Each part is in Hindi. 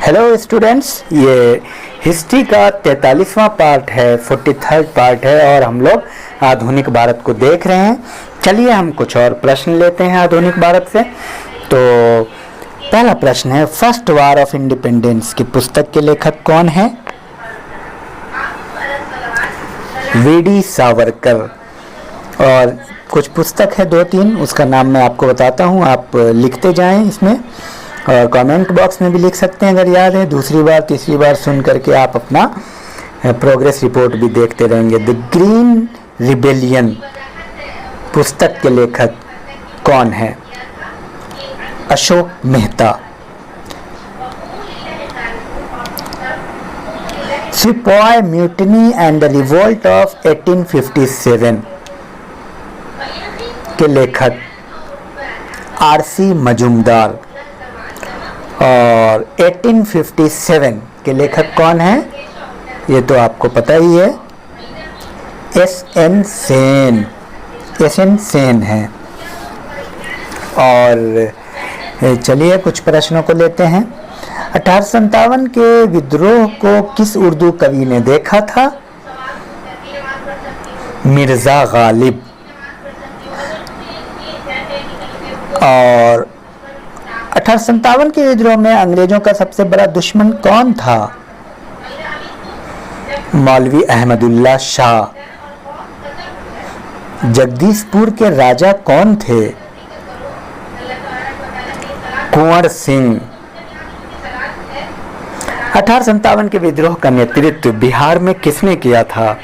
हेलो स्टूडेंट्स, ये हिस्ट्री का 43वां पार्ट है, 43rd पार्ट है और हम लोग आधुनिक भारत को देख रहे हैं। चलिए हम कुछ और प्रश्न लेते हैं आधुनिक भारत से। तो पहला प्रश्न है, फर्स्ट वार ऑफ इंडिपेंडेंस की पुस्तक के लेखक कौन है? वीडी सावरकर। और कुछ पुस्तक है 2-3, उसका नाम मैं आपको बताता हूँ, आप लिखते जाएं इसमें और कमेंट बॉक्स में भी लिख सकते हैं अगर याद है। दूसरी बार तीसरी बार सुन करके आप अपना प्रोग्रेस रिपोर्ट भी देखते रहेंगे। द ग्रीन रिबेलियन पुस्तक के लेखक कौन है? Ashok Mehta. Sepoy mutiny and the revolt of 1857 के लेखक आरसी मजूमदार। और 1857 के लेखक कौन है? ये तो आपको पता ही है, एस.एन. सेन। एस.एन. सेन है। और चलिए कुछ प्रश्नों को लेते हैं। 1857 के विद्रोह को किस उर्दू कवि ने देखा था? मिर्जा गालिब। और 1857 के विद्रोह में अंग्रेजों का सबसे बड़ा दुश्मन कौन था? मौलवी अहमदुल्ला शाह। जगदीशपुर के राजा कौन थे? कुंवर सिंह। 1857 के विद्रोह का नेतृत्व बिहार में किसने किया था?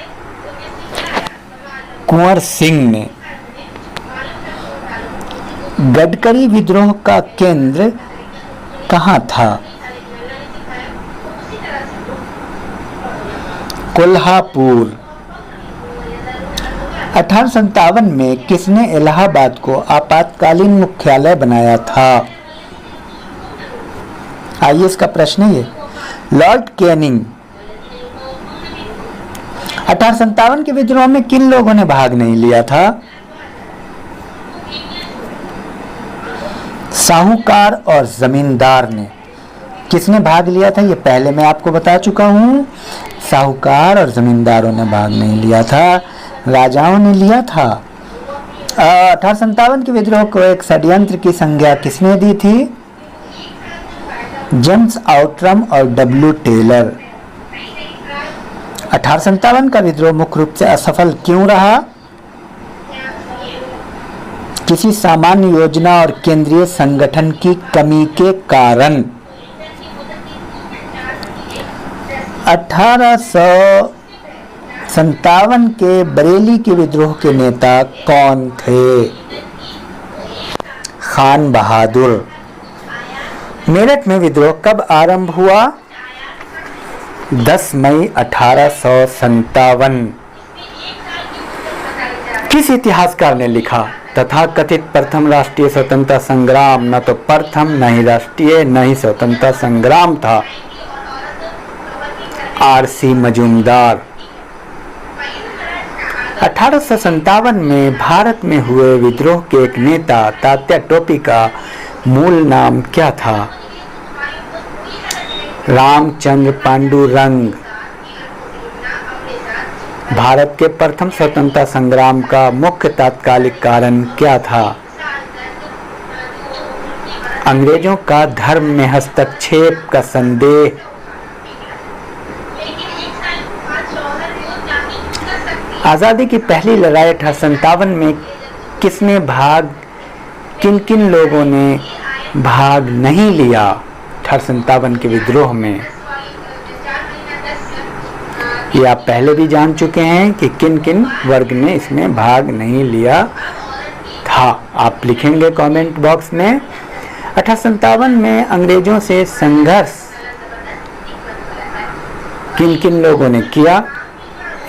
कुंवर सिंह ने। गडकरी विद्रोह का केंद्र कहाँ था? कोल्हापुर। 1857 में किसने इलाहाबाद को आपातकालीन मुख्यालय बनाया था? आइए इसका प्रश्न है ये, लॉर्ड कैनिंग। 1857 के विद्रोह में किन लोगों ने भाग नहीं लिया था? साहूकार और जमींदार ने। किसने भाग लिया था? ये पहले मैं आपको बता चुका हूं, साहूकार और जमींदारों ने भाग नहीं लिया था, राजाओं ने लिया था। 1857 के विद्रोह को एक षड्यंत्र की संज्ञा किसने दी थी? जेम्स आउटरम और डब्ल्यू टेलर। 1857 का विद्रोह मुख्य रूप से असफल क्यों रहा? किसी सामान्य योजना और केंद्रीय संगठन की कमी के कारण। 1857 के बरेली के विद्रोह के नेता कौन थे? खान बहादुर। मेरठ में विद्रोह कब आरंभ हुआ? 10 मई 1857। किस इतिहासकार ने लिखा तथा कथित प्रथम राष्ट्रीय स्वतंत्रता संग्राम न तो प्रथम, न ही राष्ट्रीय, न ही स्वतंत्रता संग्राम था? आरसी मजूमदार। 1857 में भारत में हुए विद्रोह के एक नेता तात्या टोपी का मूल नाम क्या था? रामचंद्र पांडुरंग। भारत के प्रथम स्वतंत्रता संग्राम का मुख्य तात्कालिक कारण क्या था? अंग्रेजों का धर्म में हस्तक्षेप का संदेह। आजादी की पहली लड़ाई 1857 में किसने किन किन लोगों ने भाग नहीं लिया 1857 के विद्रोह में? ये आप पहले भी जान चुके हैं कि किन किन वर्ग ने इसमें भाग नहीं लिया था। आप लिखेंगे कमेंट बॉक्स में। 1857 में अंग्रेजों से संघर्ष किन किन लोगों ने किया,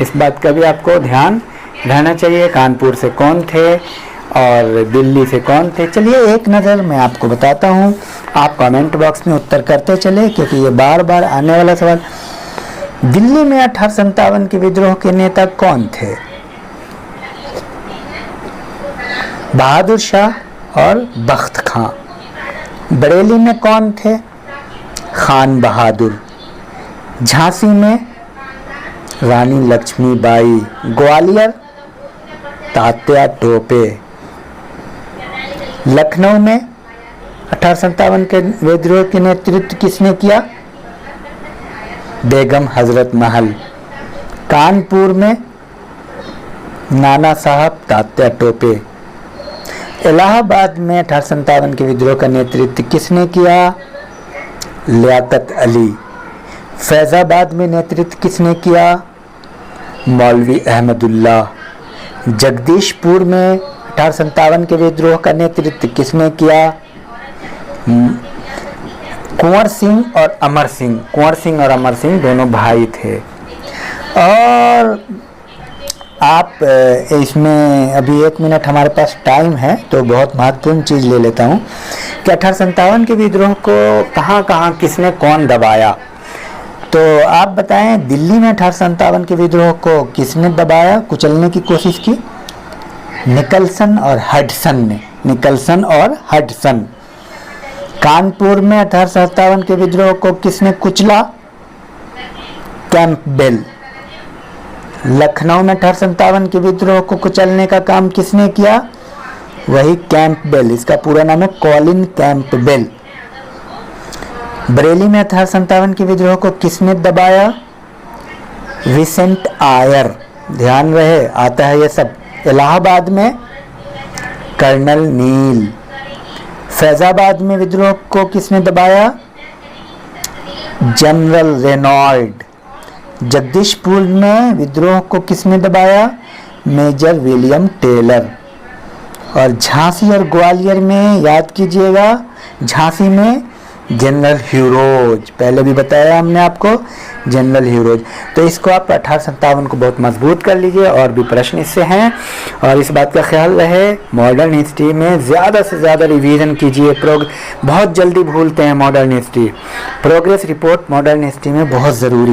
इस बात का भी आपको ध्यान रहना चाहिए। कानपुर से कौन थे और दिल्ली से कौन थे? चलिए एक नज़र मैं आपको बताता हूँ, आप कमेंट बॉक्स में उत्तर करते चले क्योंकि ये बार बार आने वाला सवाल। दिल्ली में 1857 के विद्रोह के नेता कौन थे? बहादुर शाह और बख्त खां। बरेली में कौन थे? खान बहादुर। झांसी में रानी लक्ष्मीबाई। ग्वालियर तात्या टोपे। लखनऊ में 1857 के विद्रोह के नेतृत्व किसने किया? बेगम हजरत महल। कानपुर में नाना साहब तात्या टोपे। इलाहाबाद में 1857 के विद्रोह का नेतृत्व किसने किया? लियाकत अली। फैजाबाद में नेतृत्व किसने किया? मौलवी अहमदुल्लाह। जगदीशपुर में 1857 के विद्रोह का नेतृत्व किसने किया? कुंवर सिंह और अमर सिंह। कुंवर सिंह और अमर सिंह दोनों भाई थे। और आप इसमें अभी 1 मिनट हमारे पास टाइम है तो बहुत महत्वपूर्ण चीज़ ले लेता हूँ कि 1857 के विद्रोह को कहाँ कहाँ किसने कौन दबाया। तो आप बताएं, दिल्ली में 1857 के विद्रोह को किसने दबाया, कुचलने की कोशिश की? निकलसन और हडसन ने। निकलसन और हडसन। कानपुर में 1857 के विद्रोह को किसने कुचला? कैंपबेल। लखनऊ में 1857 के विद्रोह को कुचलने का काम किसने किया? वही कैंपबेल। इसका पूरा नाम है कॉलिन कैंपबेल। बरेली में 1857 के विद्रोह को किसने दबाया? विसेंट आयर। ध्यान रहे, आता है ये सब। इलाहाबाद में कर्नल नील। फैजाबाद में विद्रोह को किसने दबाया? General Reynold. जगदीशपुर में विद्रोह को किसने दबाया? Major William Taylor. और झांसी और ग्वालियर में याद कीजिएगा, झांसी में जनरल ह्यूरोज। पहले भी बताया हमने आपको, जनरल ह्यूरोज। तो इसको आप 1857 को बहुत मजबूत कर लीजिए। और भी प्रश्न इससे हैं, और इस बात का ख्याल रहे मॉडर्न हिस्ट्री में ज़्यादा से ज़्यादा रिवीजन कीजिए। बहुत जल्दी भूलते हैं modern history. Progress report modern history में बहुत ज़रूरी